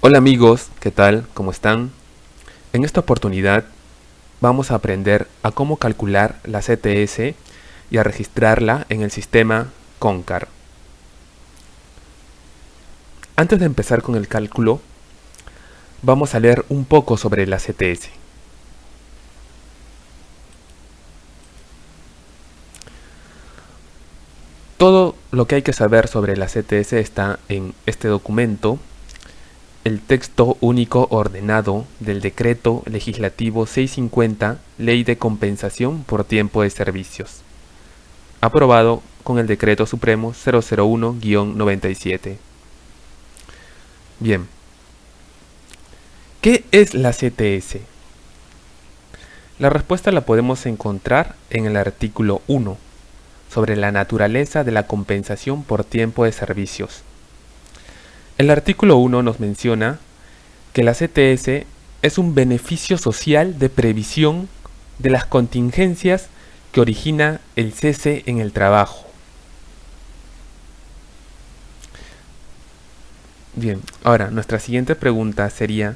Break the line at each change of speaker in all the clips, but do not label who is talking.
Hola amigos, ¿qué tal? ¿Cómo están? En esta oportunidad vamos a aprender a cómo calcular la CTS y a registrarla en el sistema Concar. Antes de empezar con el cálculo, vamos a leer un poco sobre la CTS. Todo lo que hay que saber sobre la CTS está en este documento, el texto único ordenado del Decreto Legislativo 650, Ley de Compensación por Tiempo de Servicios, aprobado con el Decreto Supremo 001-97. Bien, ¿qué es la CTS? La respuesta la podemos encontrar en el artículo 1, sobre la naturaleza de la compensación por tiempo de servicios. El artículo 1 nos menciona que la CTS es un beneficio social de previsión de las contingencias que origina el cese en el trabajo. Bien, ahora nuestra siguiente pregunta sería,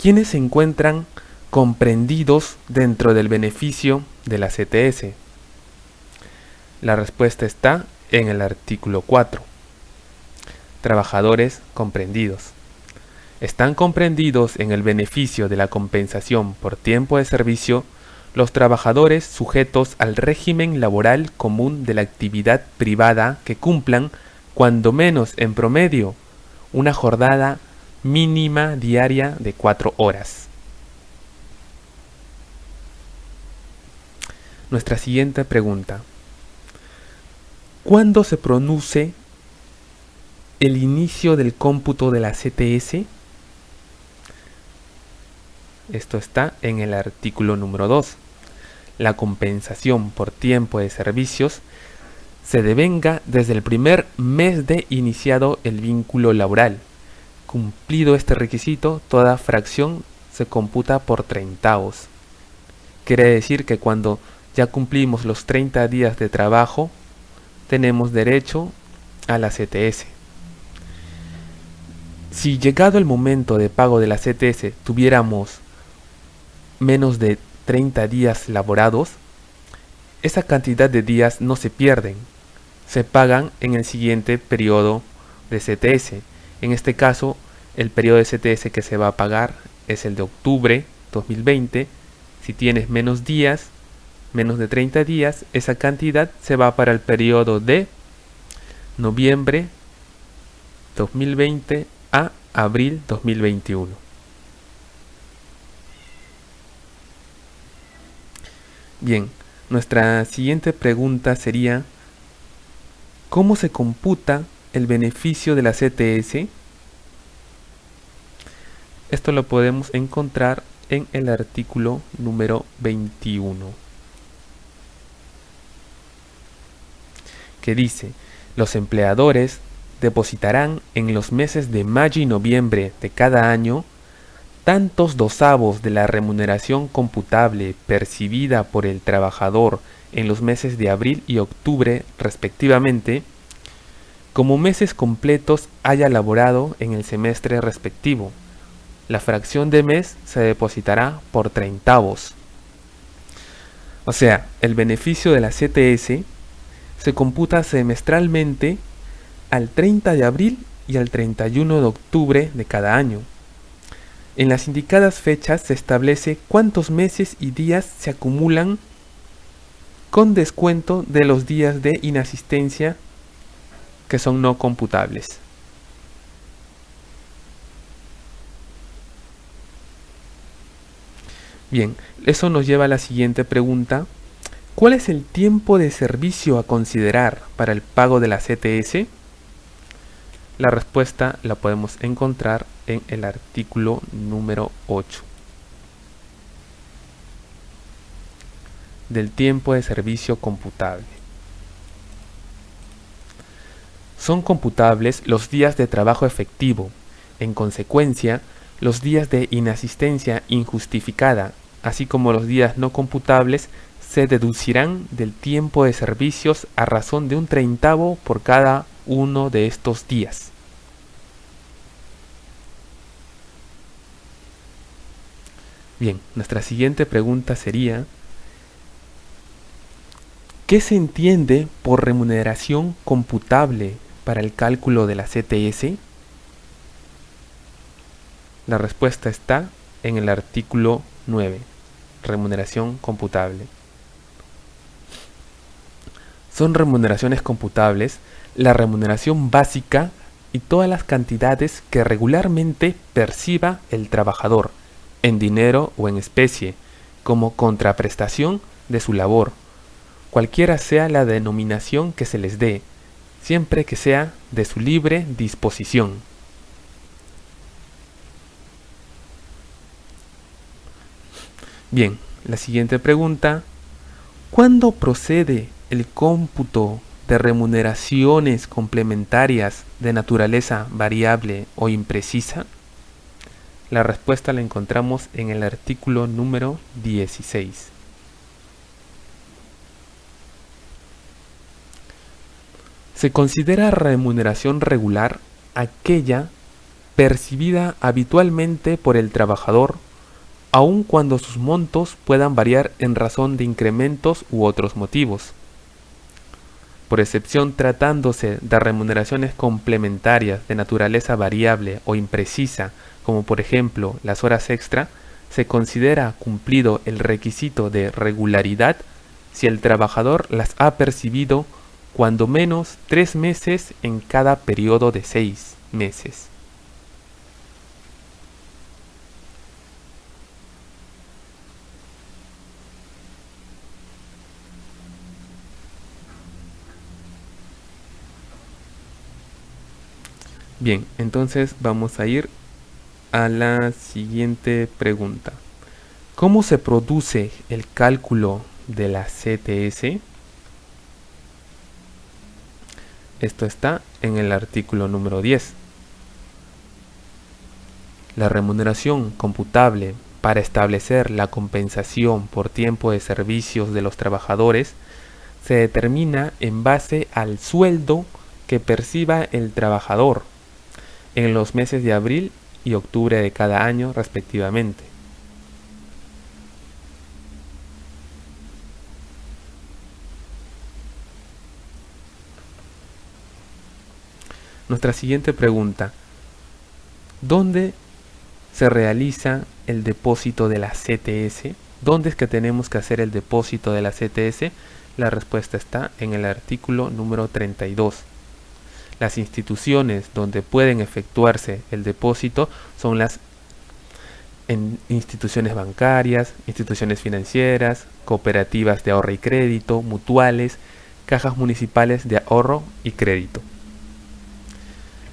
¿quiénes se encuentran comprendidos dentro del beneficio de la CTS? La respuesta está en el artículo 4. Trabajadores comprendidos. Están comprendidos en el beneficio de la compensación por tiempo de servicio los trabajadores sujetos al régimen laboral común de la actividad privada que cumplan, cuando menos en promedio, una jornada mínima diaria de 4 horas. Nuestra siguiente pregunta. ¿Cuándo se produce el inicio del cómputo de la CTS? Esto está en el artículo número 2. La compensación por tiempo de servicios se devenga desde el primer mes de iniciado el vínculo laboral. Cumplido este requisito, toda fracción se computa por treintavos. Quiere decir que cuando ya cumplimos los 30 días de trabajo, tenemos derecho a la CTS. Si llegado el momento de pago de la CTS tuviéramos menos de 30 días laborados, esa cantidad de días no se pierden, se pagan en el siguiente periodo de CTS. En este caso, el periodo de CTS que se va a pagar es el de octubre 2020. Si tienes menos días, menos de 30 días, esa cantidad se va para el periodo de noviembre 2020 a abril 2021. Bien, nuestra siguiente pregunta sería, ¿cómo se computa el beneficio de la CTS? Esto lo podemos encontrar en el artículo número 21, que dice, los empleadores depositarán en los meses de mayo y noviembre de cada año tantos dosavos de la remuneración computable percibida por el trabajador en los meses de abril y octubre respectivamente, como meses completos haya laborado en el semestre respectivo. La fracción de mes se depositará por treintavos. O sea, el beneficio de la CTS se computa semestralmente al 30 de abril y al 31 de octubre de cada año. En las indicadas fechas se establece cuántos meses y días se acumulan con descuento de los días de inasistencia que son no computables. Bien, eso nos lleva a la siguiente pregunta. ¿Cuál es el tiempo de servicio a considerar para el pago de la CTS? La respuesta la podemos encontrar en el artículo número 8 del tiempo de servicio computable. Son computables los días de trabajo efectivo. En consecuencia, los días de inasistencia injustificada, así como los días no computables, se deducirán del tiempo de servicios a razón de un treintavo por cada uno de estos días. Bien, nuestra siguiente pregunta sería: ¿qué se entiende por remuneración computable para el cálculo de la CTS? La respuesta está en el artículo 9, remuneración computable. Son remuneraciones computables la remuneración básica y todas las cantidades que regularmente perciba el trabajador, en dinero o en especie, como contraprestación de su labor, cualquiera sea la denominación que se les dé, siempre que sea de su libre disposición. Bien, la siguiente pregunta: ¿cuándo procede el cómputo de remuneraciones complementarias de naturaleza variable o imprecisa? La respuesta la encontramos en el artículo número 16. Se considera remuneración regular aquella percibida habitualmente por el trabajador, aun cuando sus montos puedan variar en razón de incrementos u otros motivos. Por excepción, tratándose de remuneraciones complementarias de naturaleza variable o imprecisa, como por ejemplo las horas extra, se considera cumplido el requisito de regularidad si el trabajador las ha percibido cuando menos 3 meses en cada periodo de 6 meses. Bien, entonces vamos a ir a la siguiente pregunta. ¿Cómo se produce el cálculo de la CTS? Esto está en el artículo número 10. La remuneración computable para establecer la compensación por tiempo de servicios de los trabajadores se determina en base al sueldo que perciba el trabajador en los meses de abril y octubre de cada año respectivamente. Nuestra siguiente pregunta: ¿dónde se realiza el depósito de la CTS? ¿Dónde es que tenemos que hacer el depósito de la CTS? La respuesta está en el artículo número 32. Las instituciones donde pueden efectuarse el depósito son las instituciones bancarias, instituciones financieras, cooperativas de ahorro y crédito, mutuales, cajas municipales de ahorro y crédito.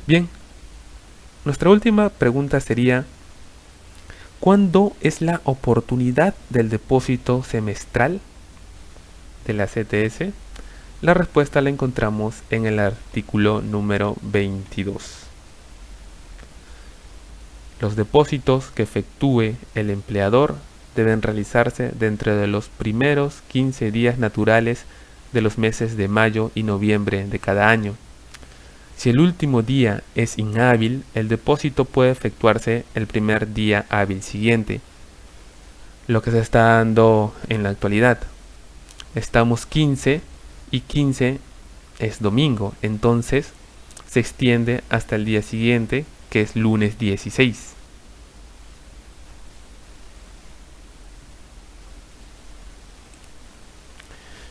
Bien, nuestra última pregunta sería: ¿cuándo es la oportunidad del depósito semestral de la CTS? La respuesta la encontramos en el artículo número 22. Los depósitos que efectúe el empleador deben realizarse dentro de los primeros 15 días naturales de los meses de mayo y noviembre de cada año. Si el último día es inhábil, el depósito puede efectuarse el primer día hábil siguiente, lo que se está dando en la actualidad. Estamos 15 y 15 es domingo, entonces se extiende hasta el día siguiente, que es lunes 16.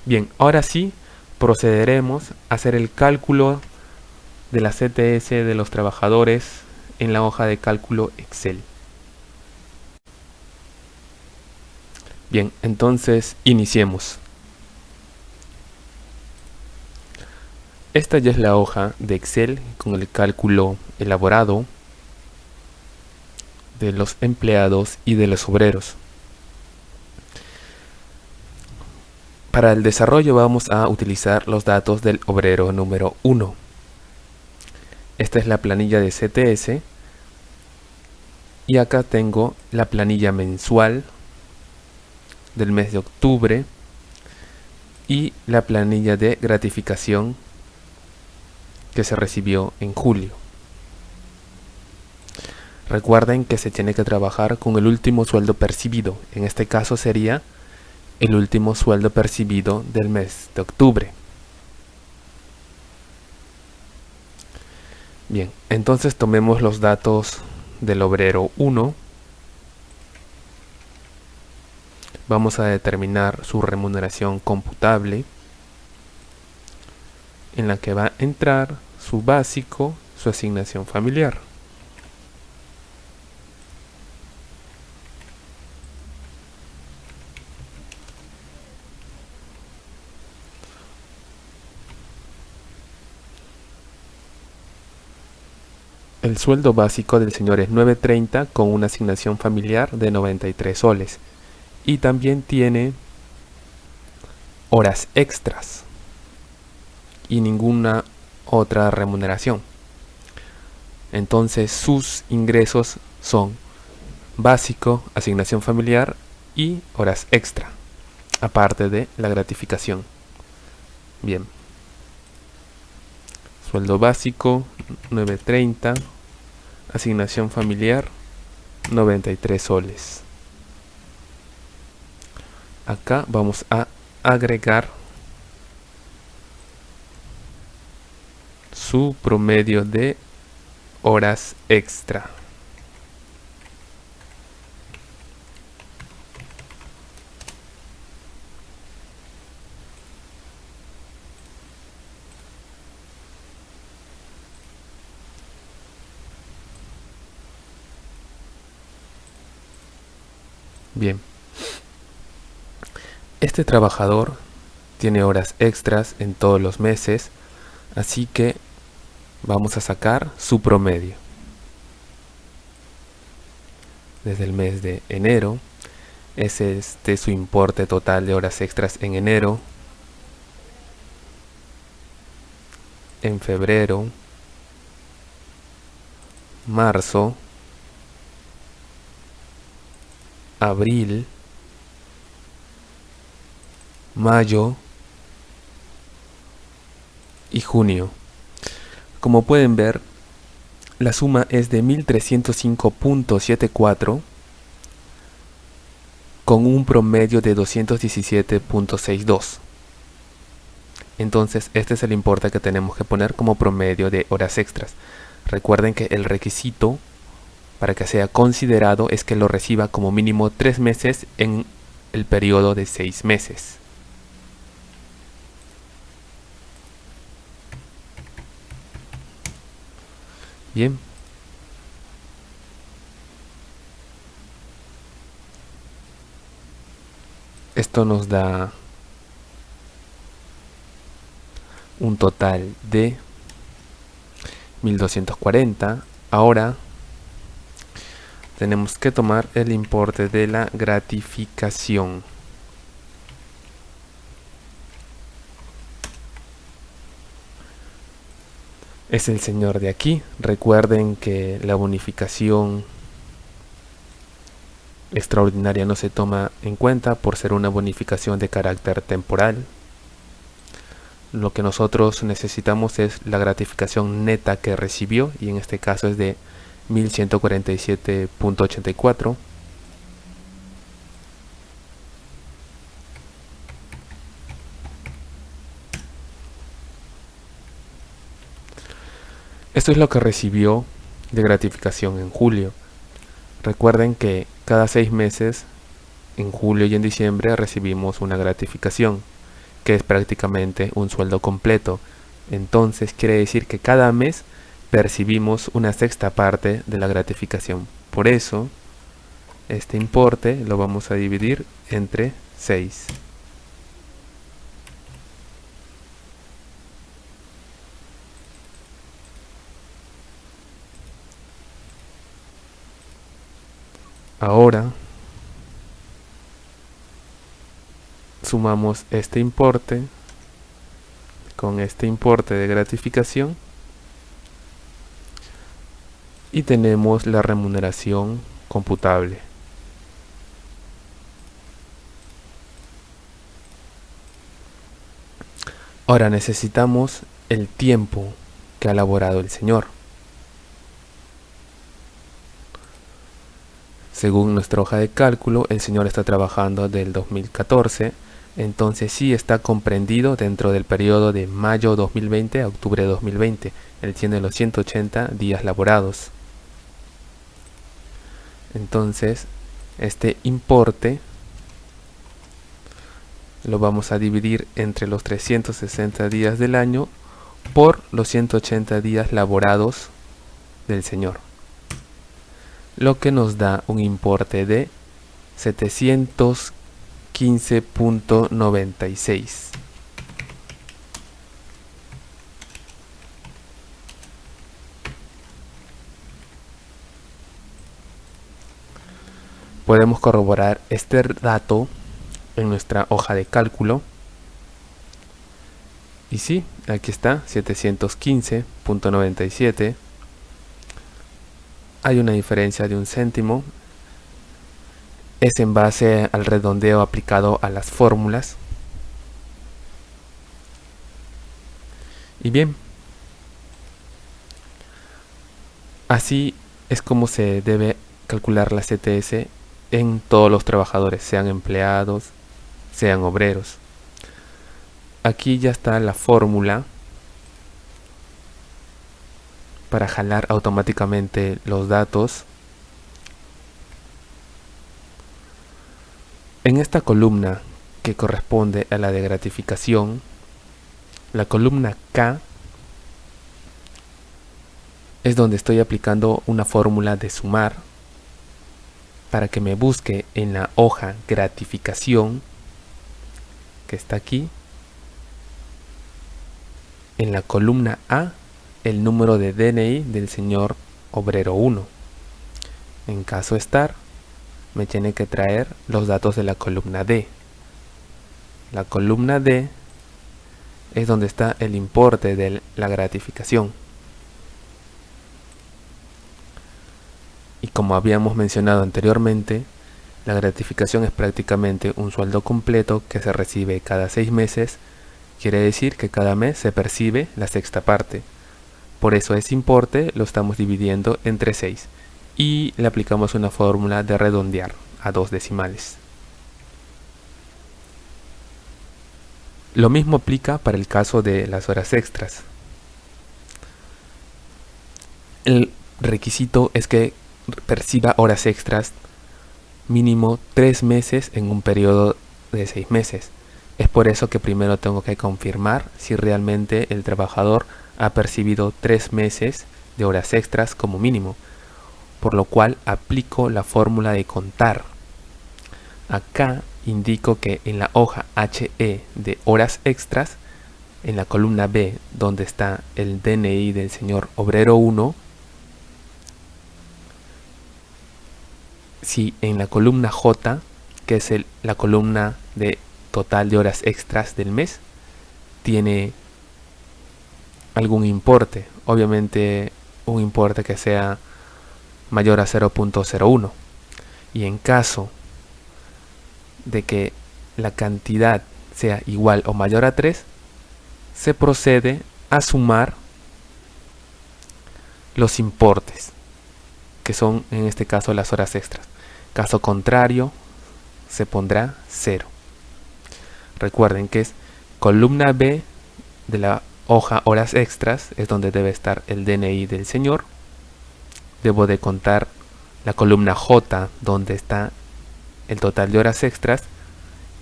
Bien, ahora sí procederemos a hacer el cálculo de la CTS de los trabajadores en la hoja de cálculo Excel. Bien, entonces iniciemos. Esta ya es la hoja de Excel con el cálculo elaborado de los empleados y de los obreros. Para el desarrollo vamos a utilizar los datos del obrero número 1. Esta es la planilla de CTS y acá tengo la planilla mensual del mes de octubre y la planilla de gratificación que se recibió en julio. Recuerden que se tiene que trabajar con el último sueldo percibido. En este caso sería el último sueldo percibido del mes de octubre. Bien, entonces tomemos los datos del obrero 1. Vamos a determinar su remuneración computable, en la que va a entrar su básico, su asignación familiar. El sueldo básico del señor es 9.30 con una asignación familiar de 93 soles. Y también tiene horas extras y ninguna otra remuneración. Entonces sus ingresos son básico, asignación familiar y horas extra, aparte de la gratificación. Bien. Sueldo básico 9.30, asignación familiar 93 soles. Acá vamos a agregar su promedio de horas extra. Bien. Este trabajador tiene horas extras en todos los meses, así que vamos a sacar su promedio. Desde el mes de enero es su importe total de horas extras en enero, en febrero, marzo, abril, mayo y junio. Como pueden ver, la suma es de 1305.74 con un promedio de 217.62. Entonces este es el importe que tenemos que poner como promedio de horas extras. Recuerden que el requisito para que sea considerado es que lo reciba como mínimo 3 meses en el periodo de 6 meses. Bien. Esto nos da un total de 1240. Ahora tenemos que tomar el importe de la gratificación. Es el señor de aquí. Recuerden que la bonificación extraordinaria no se toma en cuenta por ser una bonificación de carácter temporal. Lo que nosotros necesitamos es la gratificación neta que recibió, y en este caso es de 1147.84. Esto es lo que recibió de gratificación en julio. Recuerden que cada 6 meses, en julio y en diciembre, recibimos una gratificación, que es prácticamente un sueldo completo. Entonces quiere decir que cada mes percibimos una sexta parte de la gratificación. Por eso, este importe lo vamos a dividir entre 6. Ahora sumamos este importe con este importe de gratificación y tenemos la remuneración computable. Ahora necesitamos el tiempo que ha laborado el señor. Según nuestra hoja de cálculo, el señor está trabajando del 2014, entonces sí está comprendido dentro del periodo de mayo 2020 a octubre 2020. Él tiene los 180 días laborados. Entonces, este importe lo vamos a dividir entre los 360 días del año por los 180 días laborados del señor, lo que nos da un importe de 715.96. Podemos corroborar este dato en nuestra hoja de cálculo. Y sí, aquí está, 715.97. Hay una diferencia de 1 céntimo. Es en base al redondeo aplicado a las fórmulas. Y bien, así es como se debe calcular la CTS en todos los trabajadores, sean empleados, sean obreros. Aquí ya está la fórmula para jalar automáticamente los datos. En esta columna que corresponde a la de gratificación, la columna K es donde estoy aplicando una fórmula de sumar para que me busque en la hoja gratificación, que está aquí, en la columna A, el número de DNI del señor obrero 1. En caso estar, me tiene que traer los datos de la columna D. La columna D es donde está el importe de la gratificación. Y como habíamos mencionado anteriormente, la gratificación es prácticamente un sueldo completo que se recibe cada 6 meses. Quiere decir que cada mes se percibe la sexta parte. Por eso ese importe lo estamos dividiendo entre 6 y le aplicamos una fórmula de redondear a 2 decimales. Lo mismo aplica para el caso de las horas extras. El requisito es que perciba horas extras mínimo 3 meses en un periodo de 6 meses. Es por eso que primero tengo que confirmar si realmente el trabajador ha percibido 3 meses de horas extras como mínimo, por lo cual aplico la fórmula de contar. Acá indico que en la hoja HE de horas extras, en la columna B, donde está el DNI del señor obrero 1, si en la columna J, que es la columna de total de horas extras del mes, tiene algún importe, obviamente un importe que sea mayor a 0.01, y en caso de que la cantidad sea igual o mayor a 3, se procede a sumar los importes, que son en este caso las horas extras. Caso contrario, se pondrá 0. Recuerden que es columna B de la hoja horas extras, es donde debe estar el DNI del señor. Debo de contar la columna J, donde está el total de horas extras,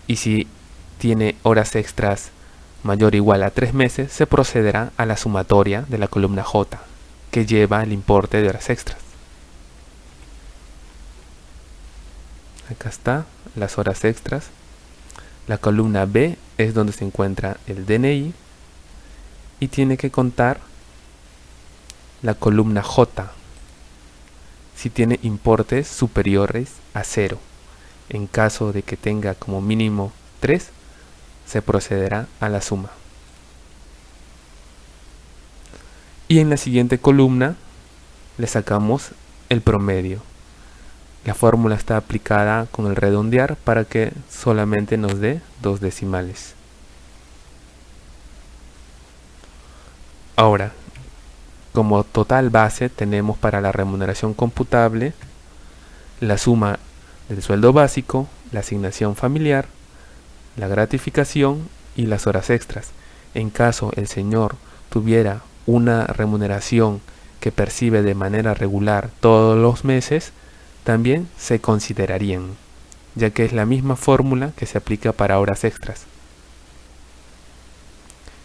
y si tiene horas extras mayor o igual a 3 meses, se procederá a la sumatoria de la columna J, que lleva el importe de horas extras. Acá está las horas extras. La columna B es donde se encuentra el DNI y tiene que contar la columna J si tiene importes superiores a 0. En caso de que tenga como mínimo 3, se procederá a la suma. Y en la siguiente columna le sacamos el promedio. La fórmula está aplicada con el redondear para que solamente nos dé 2 decimales. Ahora, como total base tenemos para la remuneración computable la suma del sueldo básico, la asignación familiar, la gratificación y las horas extras. En caso el señor tuviera una remuneración que percibe de manera regular todos los meses, también se considerarían, ya que es la misma fórmula que se aplica para horas extras.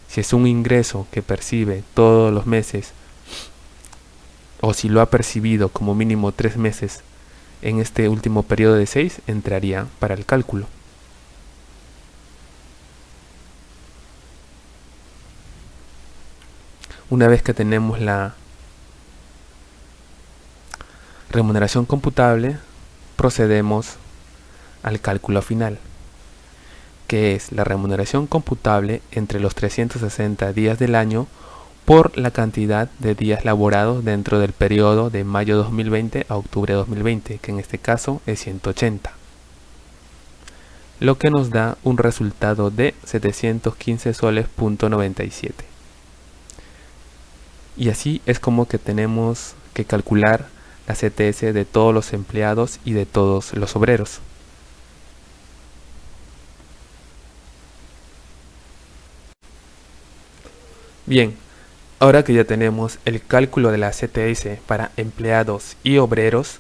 Si es un ingreso que percibe todos los meses, o si lo ha percibido como mínimo 3 meses en este último periodo de 6, entraría para el cálculo. Una vez que tenemos la remuneración computable, procedemos al cálculo final, que es la remuneración computable entre los 360 días del año por la cantidad de días laborados dentro del periodo de mayo 2020 a octubre 2020, que en este caso es 180, lo que nos da un resultado de 715 soles.97. Y así es como que tenemos que calcular la CTS de todos los empleados y de todos los obreros. Bien, ahora que ya tenemos el cálculo de la CTS para empleados y obreros,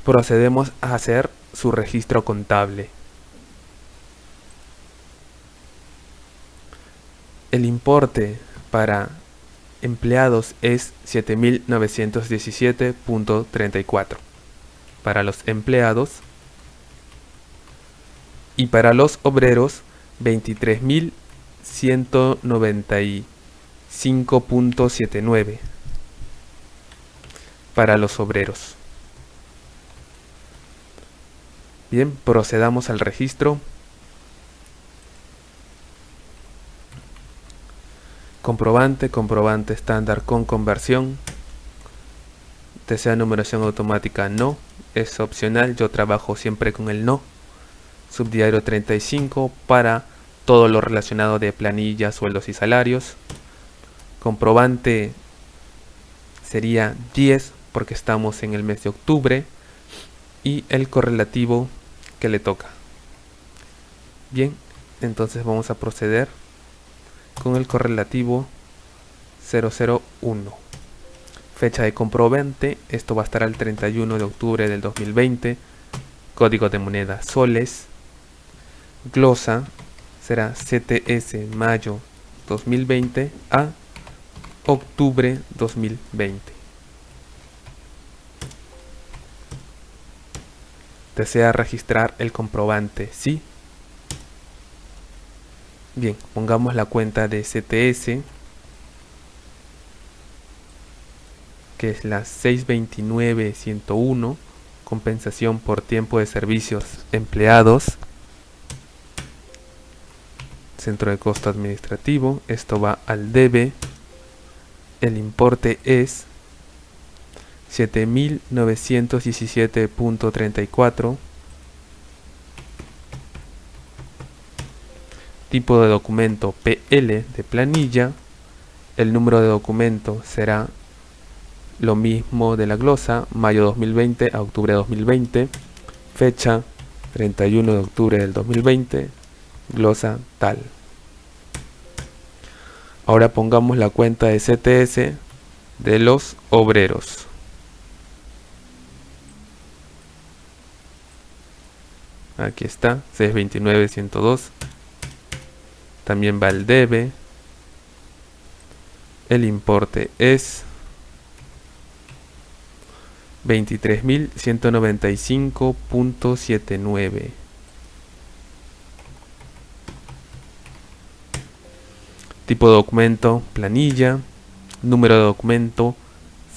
procedemos a hacer su registro contable. El importe para empleados es 7.917.34 para los empleados, y para los obreros 23.195.79 para los obreros. Bien, procedamos al registro. Comprobante estándar con conversión. ¿Desea numeración automática? No, es opcional, yo trabajo siempre con el no. Subdiario 35 para todo lo relacionado de planillas, sueldos y salarios. Comprobante sería 10 porque estamos en el mes de octubre, y el correlativo que le toca. Bien, entonces vamos a proceder con el correlativo 001. Fecha de comprobante, esto va a estar al 31 de octubre del 2020. Código de moneda soles. Glosa será CTS mayo 2020 a octubre 2020. ¿Desea registrar el comprobante? Sí. Bien, pongamos la cuenta de CTS, que es la 629.101, compensación por tiempo de servicios empleados, centro de costo administrativo. Esto va al debe. El importe es 7.917.34. Tipo de documento PL de planilla. El número de documento será lo mismo de la glosa, mayo 2020 a octubre 2020. Fecha 31 de octubre del 2020. Glosa tal. Ahora pongamos la cuenta de CTS de los obreros. Aquí está, 629.102. También va el debe. El importe es 23.195.79. Tipo de documento, planilla. Número de documento,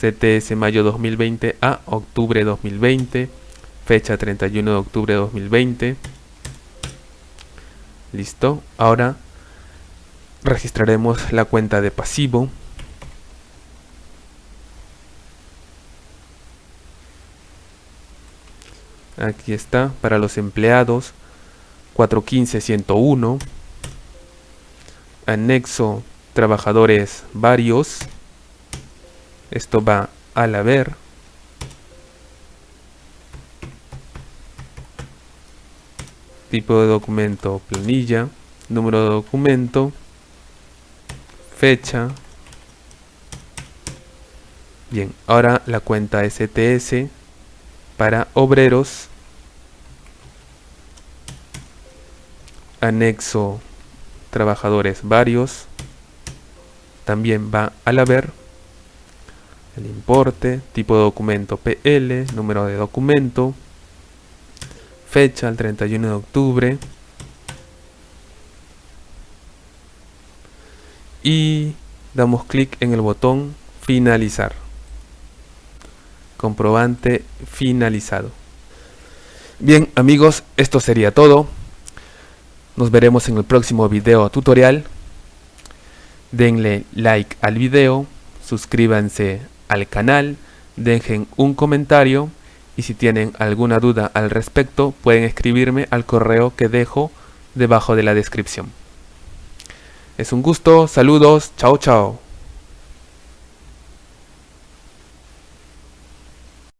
CTS mayo 2020 a octubre 2020. Fecha 31 de octubre 2020. Listo. Ahora registraremos la cuenta de pasivo. Aquí está, para los empleados, 415.101. Anexo, trabajadores varios. Esto va al haber. tipo de documento planilla, número de documento, fecha. Bien, ahora la cuenta STS para obreros, anexo trabajadores varios, también va al haber, el importe, tipo de documento PL, número de documento, fecha el 31 de octubre y damos clic en el botón finalizar. Comprobante finalizado. Bien amigos, esto sería todo. Nos veremos en el próximo video tutorial. Denle like al video, suscríbanse al canal, dejen un comentario y si tienen alguna duda al respecto pueden escribirme al correo que dejo debajo de la descripción. Es un gusto, saludos, chao chao.